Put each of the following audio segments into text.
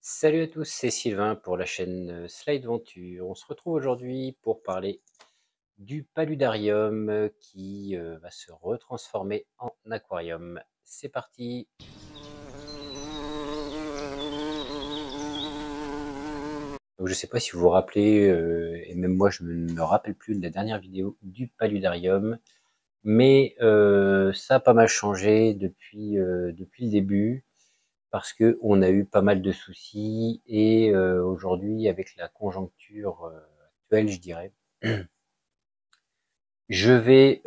Salut à tous, c'est Sylvain pour la chaîne Slide Venture. On se retrouve aujourd'hui pour parler du paludarium qui va se retransformer en aquarium. C'est parti! Donc, je ne sais pas si vous vous rappelez, et même moi je ne me rappelle plus de la dernière vidéo du paludarium, mais ça a pas mal changé depuis le début. Parce que on a eu pas mal de soucis et aujourd'hui avec la conjoncture actuelle, je dirais, je vais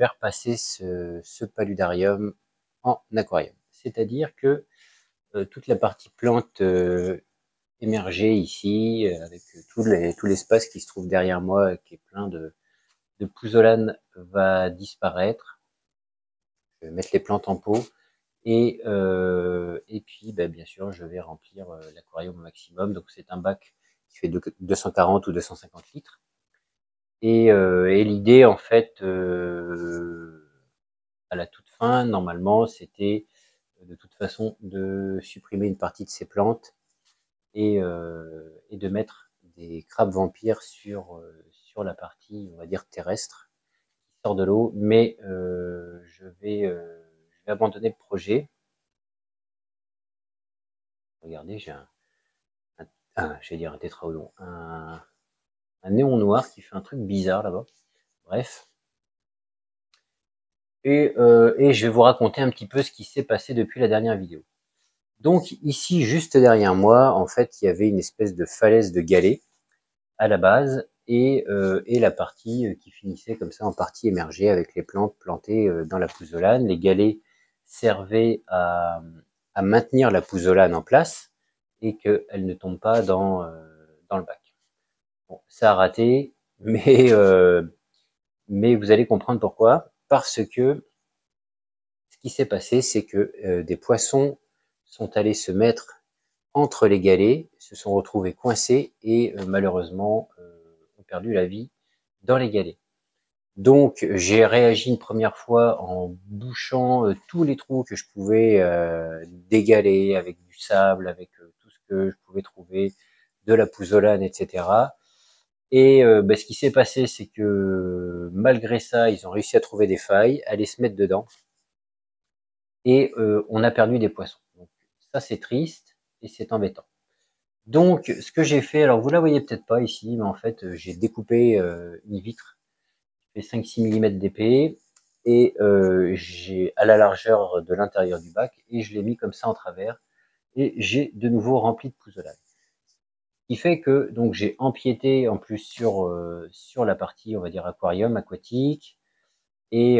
repasser ce paludarium en aquarium. C'est-à-dire que toute la partie plante émergée ici, avec tout l'espace qui se trouve derrière moi, qui est plein de pouzzolanes, va disparaître. Je vais mettre les plantes en pot. Et puis, bah, bien sûr, je vais remplir l'aquarium au maximum. Donc, c'est un bac qui fait 240 ou 250 litres. Et l'idée, en fait, à la toute fin, normalement, c'était de toute façon de supprimer une partie de ces plantes et de mettre des crabes vampires sur la partie, on va dire, terrestre qui sort de l'eau. Mais je vais abandonner le projet. Regardez, j'ai je vais dire un tétraodon, un néon noir qui fait un truc bizarre là-bas. Bref. Et je vais vous raconter un petit peu ce qui s'est passé depuis la dernière vidéo. Donc ici, juste derrière moi, en fait, il y avait une espèce de falaise de galets à la base et la partie qui finissait comme ça en partie émergée avec les plantes plantées dans la pouzzolane. Les galets servaient à maintenir la pouzzolane en place et qu'elle ne tombe pas dans le bac. Bon, ça a raté, mais vous allez comprendre pourquoi. Parce que ce qui s'est passé, c'est que des poissons sont allés se mettre entre les galets, se sont retrouvés coincés et malheureusement ont perdu la vie dans les galets. Donc j'ai réagi une première fois en bouchant tous les trous que je pouvais des galets avec du sable, avec tout ce que je pouvais trouver, de la pouzzolane, etc. Et bah, ce qui s'est passé, c'est que malgré ça, ils ont réussi à trouver des failles, à les se mettre dedans, et on a perdu des poissons. Donc ça, c'est triste et c'est embêtant. Donc ce que j'ai fait, alors vous la voyez peut-être pas ici, mais en fait, j'ai découpé une vitre qui fait 5-6 mm d'épais et j'ai à la largeur de l'intérieur du bac et je l'ai mis comme ça en travers et j'ai de nouveau rempli de pouzzolane. Ce qui fait que donc j'ai empiété en plus sur la partie, on va dire, aquarium, aquatique, et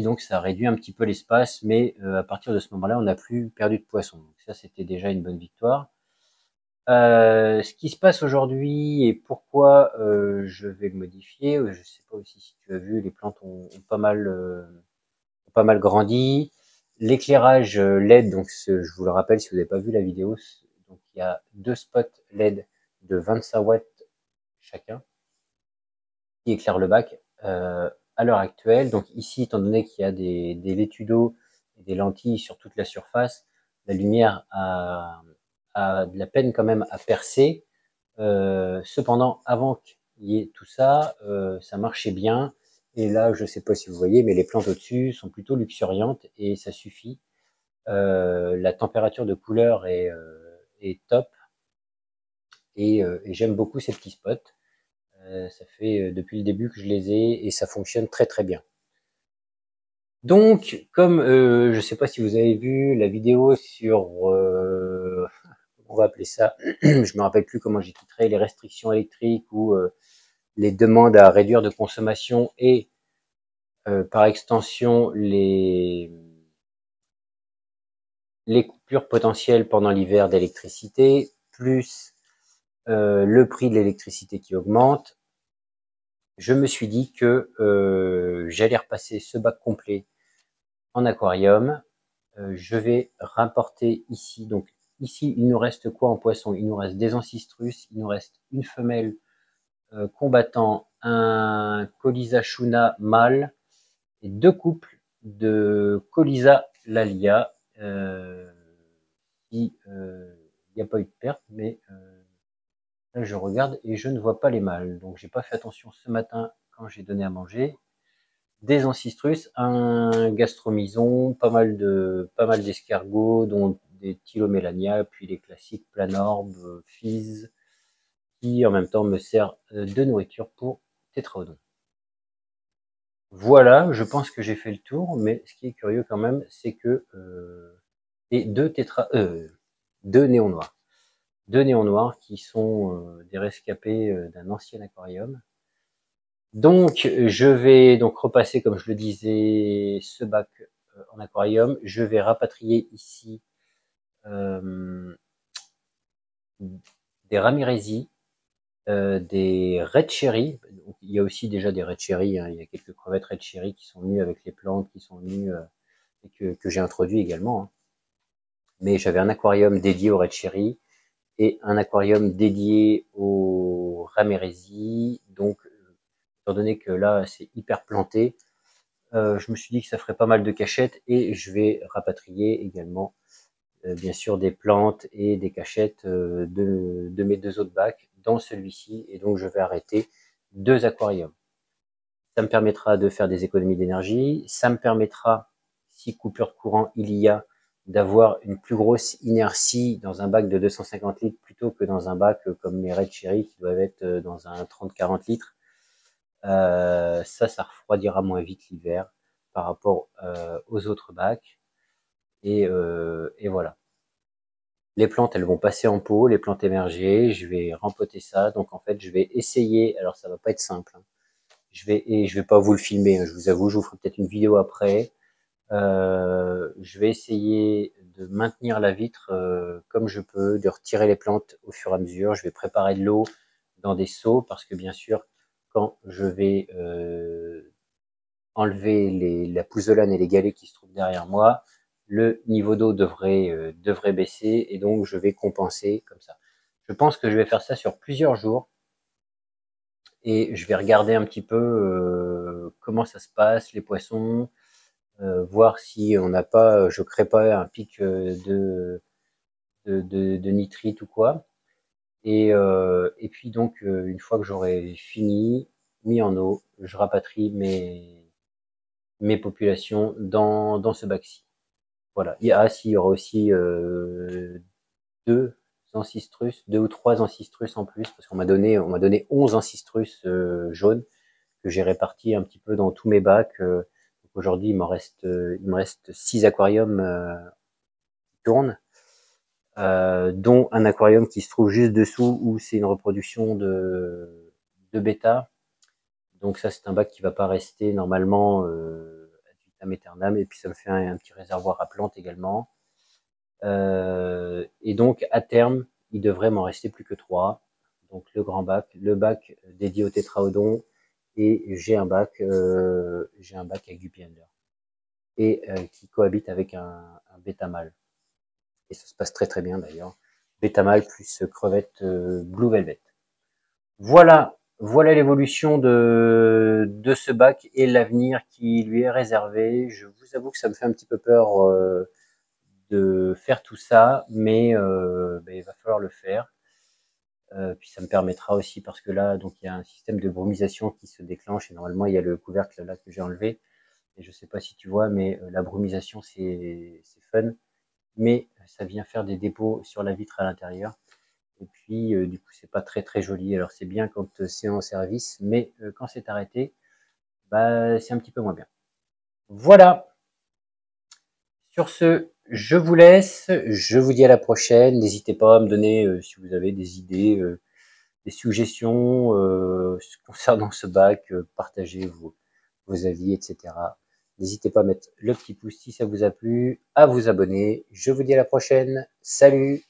donc ça réduit un petit peu l'espace, mais à partir de ce moment-là, on n'a plus perdu de poissons. Donc ça, c'était déjà une bonne victoire. Ce qui se passe aujourd'hui et pourquoi je vais le modifier, je sais pas aussi si tu as vu, les plantes ont pas mal grandi. L'éclairage LED, donc je vous le rappelle si vous n'avez pas vu la vidéo, donc il y a 2 spots LED de 25 watts chacun qui éclairent le bac à l'heure actuelle. Donc ici, étant donné qu'il y a des laitues d'eau et des lentilles sur toute la surface, la lumière a de la peine quand même à percer. Cependant, avant qu'il y ait tout ça, ça marchait bien. Et là, je ne sais pas si vous voyez, mais les plantes au-dessus sont plutôt luxuriantes et ça suffit. La température de couleur est top et j'aime beaucoup ces petits spots. Ça fait depuis le début que je les ai et ça fonctionne très très bien. Donc, comme je ne sais pas si vous avez vu la vidéo sur, on va appeler ça, je me rappelle plus comment j'ai titré, les restrictions électriques ou les demandes à réduire de consommation et par extension les coupures potentielles pendant l'hiver d'électricité, plus le prix de l'électricité qui augmente, je me suis dit que j'allais repasser ce bac complet en aquarium. Je vais rapporter ici, donc ici il nous reste quoi en poisson? Il nous reste des ancistrus, il nous reste une femelle combattant, un Colysa shuna mâle et 2 couples de Colysa lalia qui il n'y a pas eu de perte, mais là je regarde et je ne vois pas les mâles. Donc j'ai pas fait attention ce matin quand j'ai donné à manger. Des ancistrus, un gastromyson, pas mal d'escargots, dont des Tylomélania, puis les classiques planorbes, phys, qui en même temps me sert de nourriture pour tétraodon. Voilà, je pense que j'ai fait le tour, mais ce qui est curieux quand même, c'est que et deux néons noirs. Deux néons noirs qui sont des rescapés d'un ancien aquarium. Donc, je vais donc repasser, comme je le disais, ce bac en aquarium. Je vais rapatrier ici des Ramirezi, des Red Cherry. Donc, il y a aussi déjà des Red Cherry, hein. Il y a quelques crevettes Red Cherry qui sont venues avec les plantes, qui sont venues et que j'ai introduit également, hein. Mais j'avais un aquarium dédié aux Red Cherry et un aquarium dédié aux Ramirezi. Donc, étant donné que là, c'est hyper planté, je me suis dit que ça ferait pas mal de cachettes et je vais rapatrier également, bien sûr, des plantes et des cachettes de mes deux autres bacs dans celui-ci. Et donc, je vais arrêter 2 aquariums. Ça me permettra de faire des économies d'énergie. Ça me permettra, si coupure de courant il y a, d'avoir une plus grosse inertie dans un bac de 250 litres plutôt que dans un bac comme mes Red Cherry qui doivent être dans un 30-40 litres. Ça refroidira moins vite l'hiver par rapport aux autres bacs. Et voilà. Les plantes, elles vont passer en pot, les plantes émergées. Je vais rempoter ça. Donc en fait, je vais essayer. Alors ça va pas être simple, hein. Je vais pas vous le filmer, hein, je vous avoue. Je vous ferai peut-être une vidéo après. Je vais essayer de maintenir la vitre comme je peux, de retirer les plantes au fur et à mesure. Je vais préparer de l'eau dans des seaux parce que bien sûr, quand je vais enlever la pouzzolane et les galets qui se trouvent derrière moi, le niveau d'eau devrait baisser et donc je vais compenser comme ça. Je pense que je vais faire ça sur plusieurs jours et je vais regarder un petit peu comment ça se passe, les poissons, voir si on n'a pas, je crée pas un pic de nitrite ou quoi. Et puis donc, une fois que j'aurai fini, mis en eau, je rapatrie mes populations dans ce bac-ci. Voilà. Il y aura aussi deux ancistrus, 2 ou 3 ancistrus en plus, parce on m'a donné 11 ancistrus jaunes que j'ai répartis un petit peu dans tous mes bacs. Aujourd'hui, il me reste 6 aquariums qui tournent, dont un aquarium qui se trouve juste dessous où c'est une reproduction de bêta. Donc ça, c'est un bac qui va pas rester normalement ad vitam aeternam. Et puis ça me fait un petit réservoir à plantes également. Et donc à terme, il devrait m'en rester plus que 3. Donc le grand bac, le bac dédié au tétraodon, et j'ai un bac avec du Piander et qui cohabite avec un bêta mâle. Et ça se passe très très bien d'ailleurs. Bêta mâle plus crevette Blue Velvet. Voilà l'évolution de ce bac et l'avenir qui lui est réservé. Je vous avoue que ça me fait un petit peu peur de faire tout ça, mais il va falloir le faire. Puis ça me permettra aussi, parce que là, donc il y a un système de brumisation qui se déclenche et normalement il y a le couvercle là que j'ai enlevé. Et je sais pas si tu vois, mais la brumisation c'est fun, mais ça vient faire des dépôts sur la vitre à l'intérieur. Et puis du coup c'est pas très très joli. Alors c'est bien quand c'est en service, mais quand c'est arrêté, bah c'est un petit peu moins bien. Voilà. Sur ce, je vous laisse. Je vous dis à la prochaine. N'hésitez pas à me donner si vous avez des idées, des suggestions concernant ce bac. Partagez vos avis, etc. N'hésitez pas à mettre le petit pouce si ça vous a plu, à vous abonner. Je vous dis à la prochaine. Salut!